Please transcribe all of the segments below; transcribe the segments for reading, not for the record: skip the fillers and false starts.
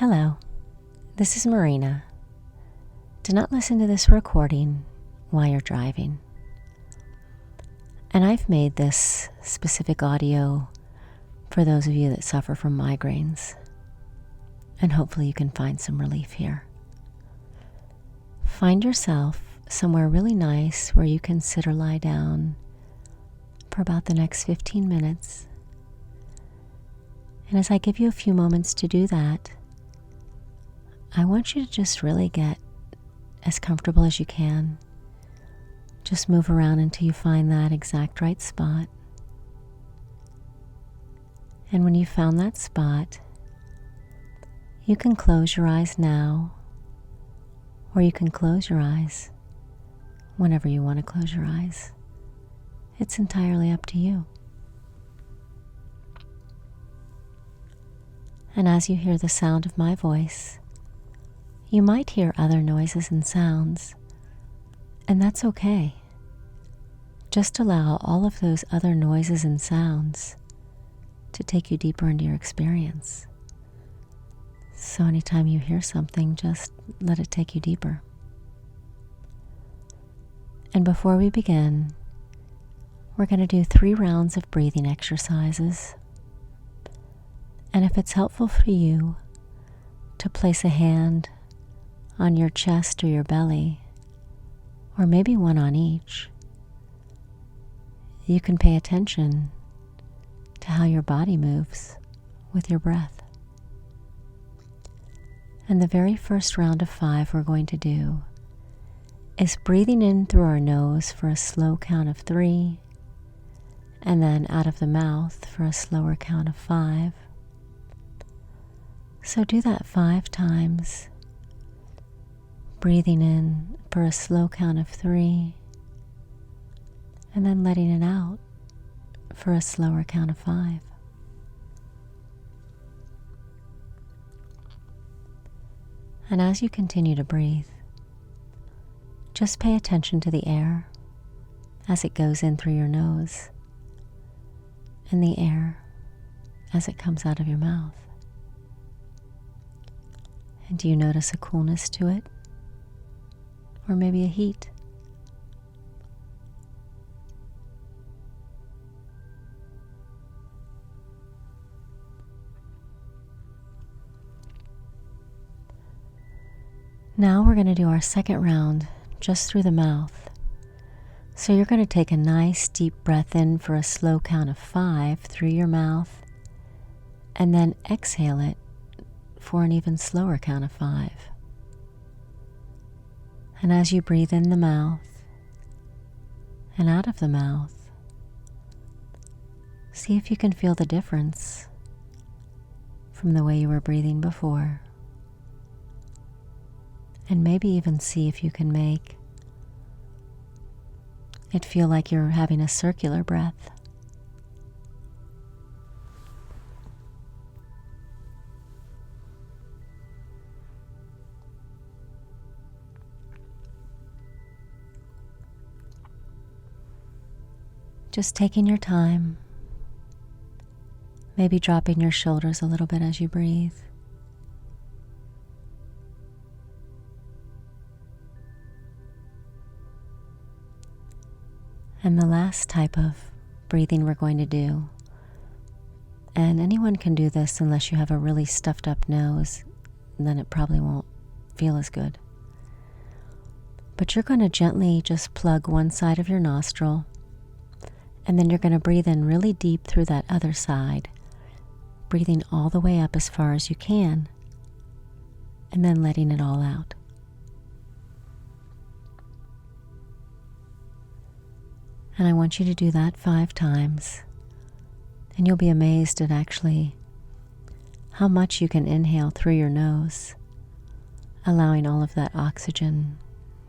Hello, this is Marina. Do not listen to this recording while you're driving. And I've made this specific audio for those of you that suffer from migraines. And hopefully you can find some relief here. Find yourself somewhere really nice where you can sit or lie down for about the next 15 minutes. And as I give you a few moments to do that, I want you to just really get as comfortable as you can. Just move around until you find that exact right spot. And when you found that spot, you can close your eyes now, or you can close your eyes whenever you want to close your eyes. It's entirely up to you. And as you hear the sound of my voice, you might hear other noises and sounds, and that's okay. Just allow all of those other noises and sounds to take you deeper into your experience. So anytime you hear something, just let it take you deeper. And before we begin, we're going to do 3 rounds of breathing exercises. And if it's helpful for you to place a hand on your chest or your belly, or maybe one on each, you can pay attention to how your body moves with your breath. And the very first round of 5 we're going to do is breathing in through our nose for a slow count of 3, and then out of the mouth for a slower count of 5. So do that 5 times. Breathing in for a slow count of 3, and then letting it out for a slower count of 5. And as you continue to breathe, just pay attention to the air as it goes in through your nose, and the air as it comes out of your mouth. And do you notice a coolness to it? Or maybe a heat? Now we're going to do our second round just through the mouth. So you're going to take a nice deep breath in for a slow count of 5 through your mouth, and then exhale it for an even slower count of 5. And as you breathe in the mouth and out of the mouth, see if you can feel the difference from the way you were breathing before. And maybe even see if you can make it feel like you're having a circular breath. Just taking your time, maybe dropping your shoulders a little bit as you breathe. And the last type of breathing we're going to do, and anyone can do this unless you have a really stuffed up nose, and then it probably won't feel as good. But you're going to gently just plug one side of your nostril, and then you're going to breathe in really deep through that other side, breathing all the way up as far as you can, and then letting it all out. And I want you to do that 5 times, and you'll be amazed at actually how much you can inhale through your nose, allowing all of that oxygen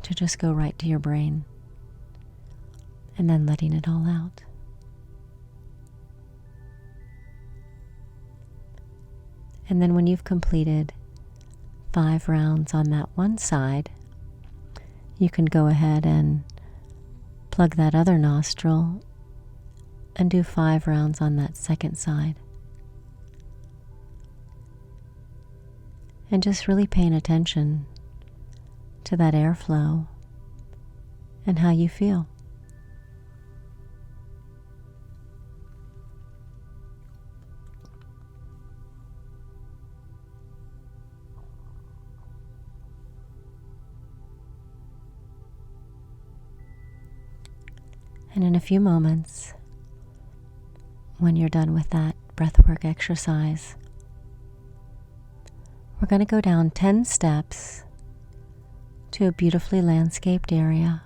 to just go right to your brain, and then letting it all out. And then when you've completed 5 rounds on that one side, you can go ahead and plug that other nostril and do 5 rounds on that second side. and just really paying attention to that airflow and how you feel. And in a few moments, when you're done with that breathwork exercise, we're going to go down 10 steps to a beautifully landscaped area.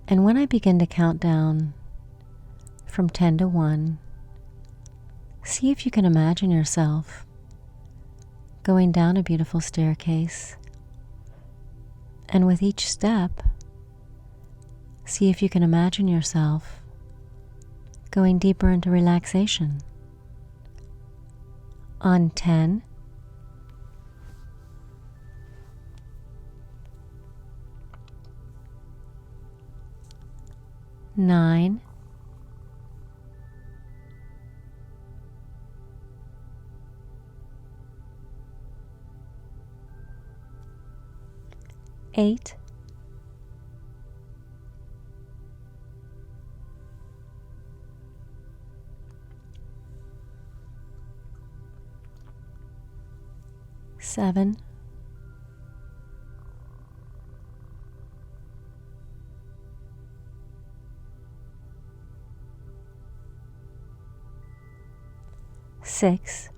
And when I begin to count down from 10 to 1, see if you can imagine yourself going down a beautiful staircase. And with each step, see if you can imagine yourself going deeper into relaxation. On 10, 9, 8, 7, 6,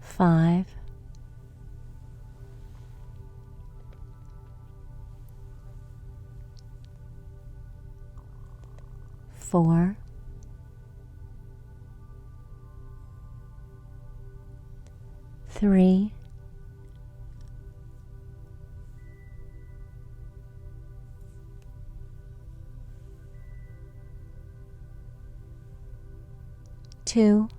5, 4, 3, 2,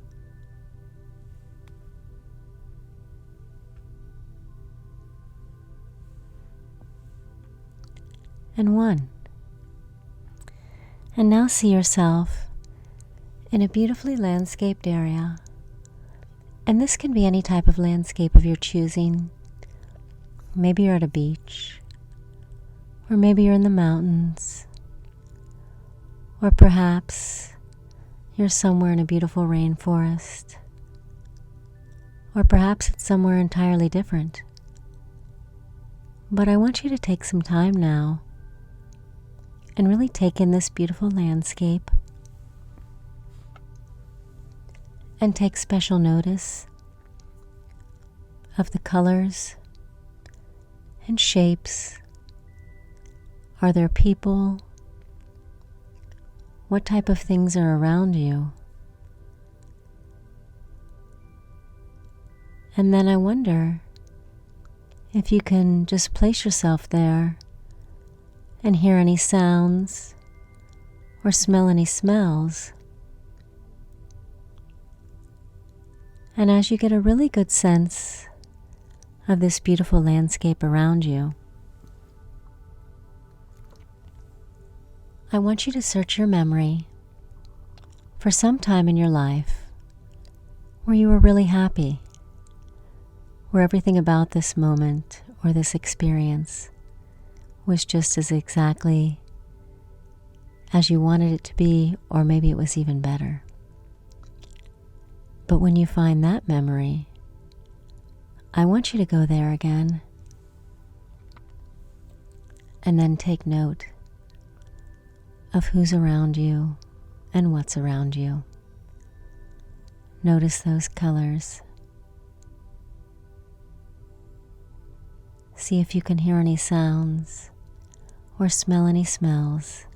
and 1. And now see yourself in a beautifully landscaped area. And this can be any type of landscape of your choosing. Maybe you're at a beach, or maybe you're in the mountains, or perhaps you're somewhere in a beautiful rainforest, or perhaps it's somewhere entirely different. But I want you to take some time now and really take in this beautiful landscape and take special notice of the colors and shapes. Are there people? What type of things are around you? And then I wonder if you can just place yourself there and hear any sounds or smell any smells. And as you get a really good sense of this beautiful landscape around you, I want you to search your memory for some time in your life where you were really happy, where everything about this moment or this experience was just as exactly as you wanted it to be, or maybe it was even better. But when you find that memory, I want you to go there again and then take note of who's around you and what's around you. Notice those colors. See if you can hear any sounds or smell any smells.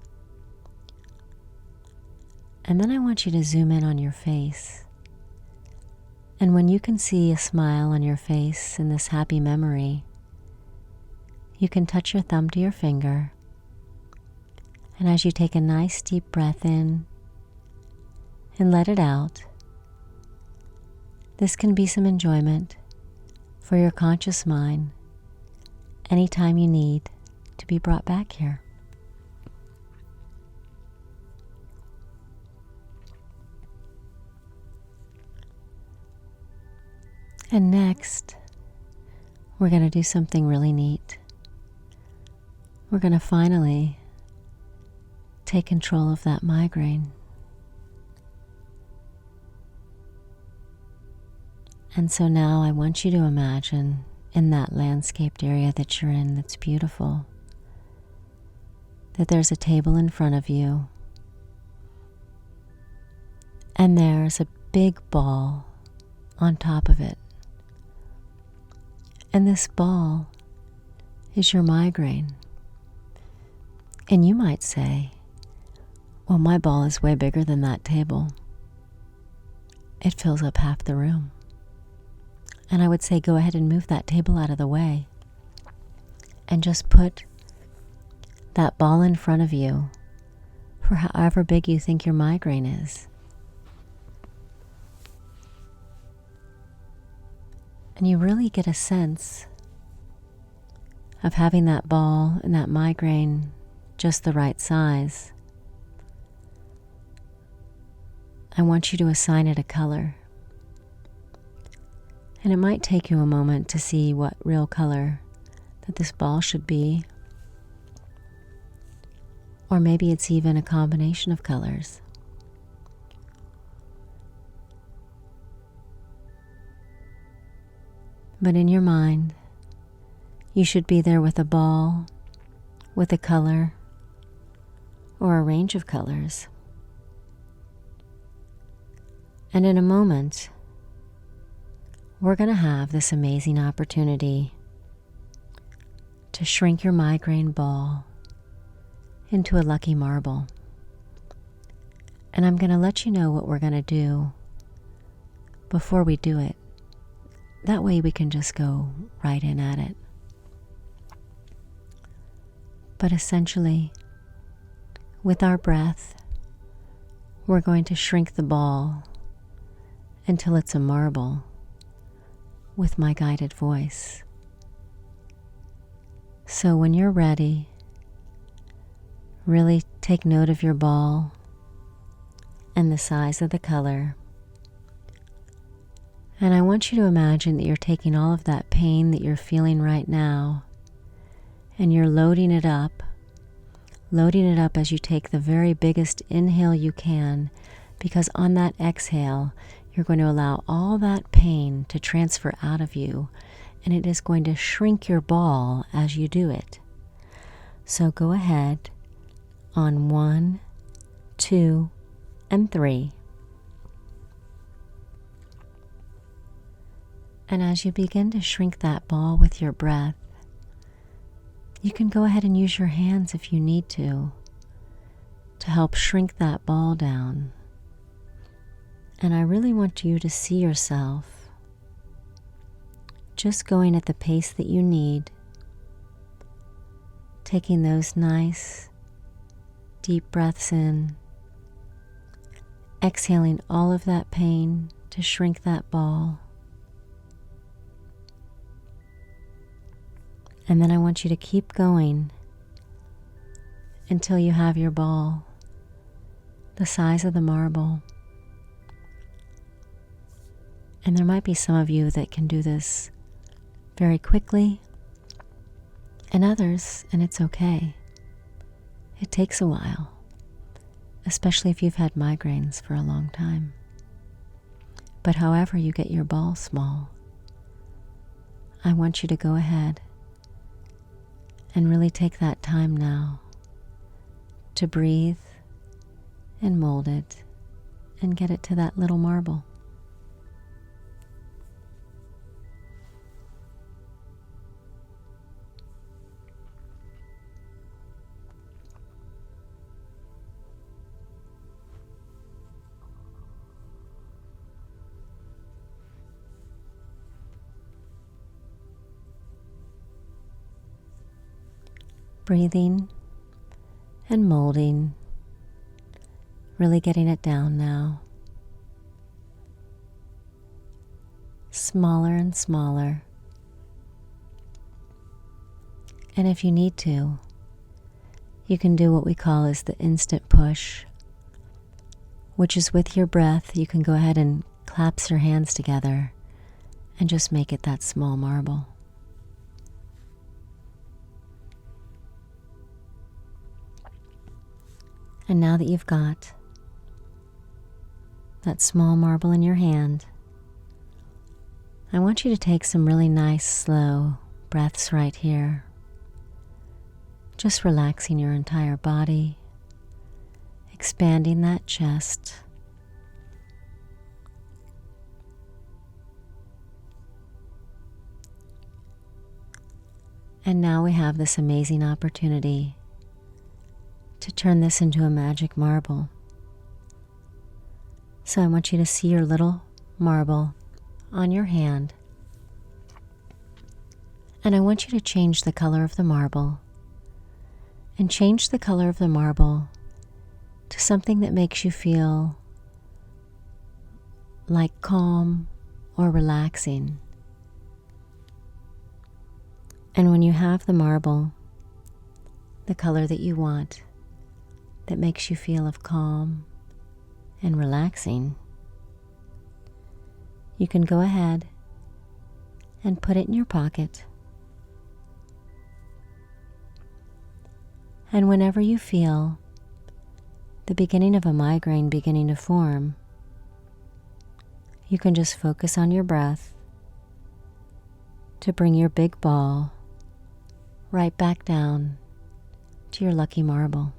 And then I want you to zoom in on your face. And when you can see a smile on your face in this happy memory, you can touch your thumb to your finger. And as you take a nice deep breath in and let it out, this can be some enjoyment for your conscious mind anytime you need to be brought back here. And next, we're going to do something really neat. We're going to finally take control of that migraine. And so now I want you to imagine in that landscaped area that you're in that's beautiful, that there's a table in front of you, and there's a big ball on top of it. And this ball is your migraine. And you might say, well, my ball is way bigger than that table. It fills up half the room. And I would say, go ahead and move that table out of the way and just put that ball in front of you for however big you think your migraine is. And you really get a sense of having that ball and that migraine just the right size. I want you to assign it a color. And it might take you a moment to see what real color that this ball should be. Or maybe it's even a combination of colors. But in your mind, you should be there with a ball, with a color, or a range of colors. And in a moment, we're going to have this amazing opportunity to shrink your migraine ball into a lucky marble. And I'm going to let you know what we're going to do before we do it. That way we can just go right in at it. But essentially, with our breath, we're going to shrink the ball until it's a marble with my guided voice. So when you're ready, really take note of your ball and the size of the color. And I want you to imagine that you're taking all of that pain that you're feeling right now and you're loading it up as you take the very biggest inhale you can, because on that exhale, you're going to allow all that pain to transfer out of you, and it is going to shrink your ball as you do it. So go ahead on 1, 2, and 3. And as you begin to shrink that ball with your breath, you can go ahead and use your hands if you need to help shrink that ball down. And I really want you to see yourself just going at the pace that you need, taking those nice, deep breaths in, exhaling all of that pain to shrink that ball. And then I want you to keep going until you have your ball the size of the marble. And there might be some of you that can do this very quickly, and others, and it's okay. It takes a while, especially if you've had migraines for a long time. But however you get your ball small, I want you to go ahead and really take that time now to breathe and mold it and get it to that little marble. Breathing and molding, really getting it down now. Smaller and smaller. And if you need to, you can do what we call is the instant push, which is with your breath. You can go ahead and clasp your hands together and just make it that small marble. And now that you've got that small marble in your hand, I want you to take some really nice, slow breaths right here. Just relaxing your entire body, expanding that chest. And now we have this amazing opportunity to turn this into a magic marble. So I want you to see your little marble on your hand. And I want you to change the color of the marble. And change the color of the marble to something that makes you feel like calm or relaxing. And when you have the marble, the color that you want, that makes you feel of calm and relaxing, you can go ahead and put it in your pocket. And whenever you feel the beginning of a migraine beginning to form, you can just focus on your breath to bring your big ball right back down to your lucky marble.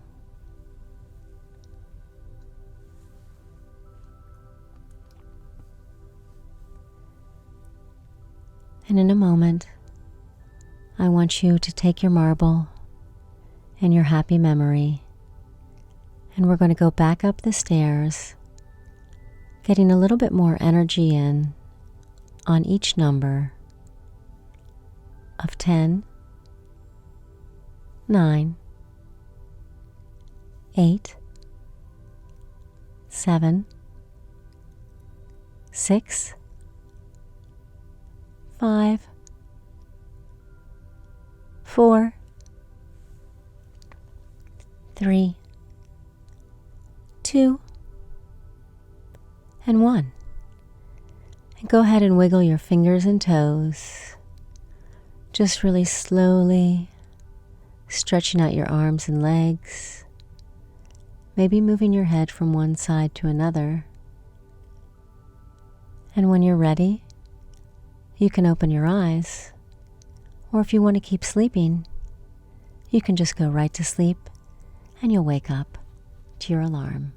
And in a moment, I want you to take your marble and your happy memory, and we're going to go back up the stairs, getting a little bit more energy in on each number of 10, 9, 8, 7, 6, 5, 4, 3, 2, and 1. And go ahead and wiggle your fingers and toes, just really slowly stretching out your arms and legs, maybe moving your head from one side to another. And when you're ready, you can open your eyes, or if you want to keep sleeping, you can just go right to sleep and you'll wake up to your alarm.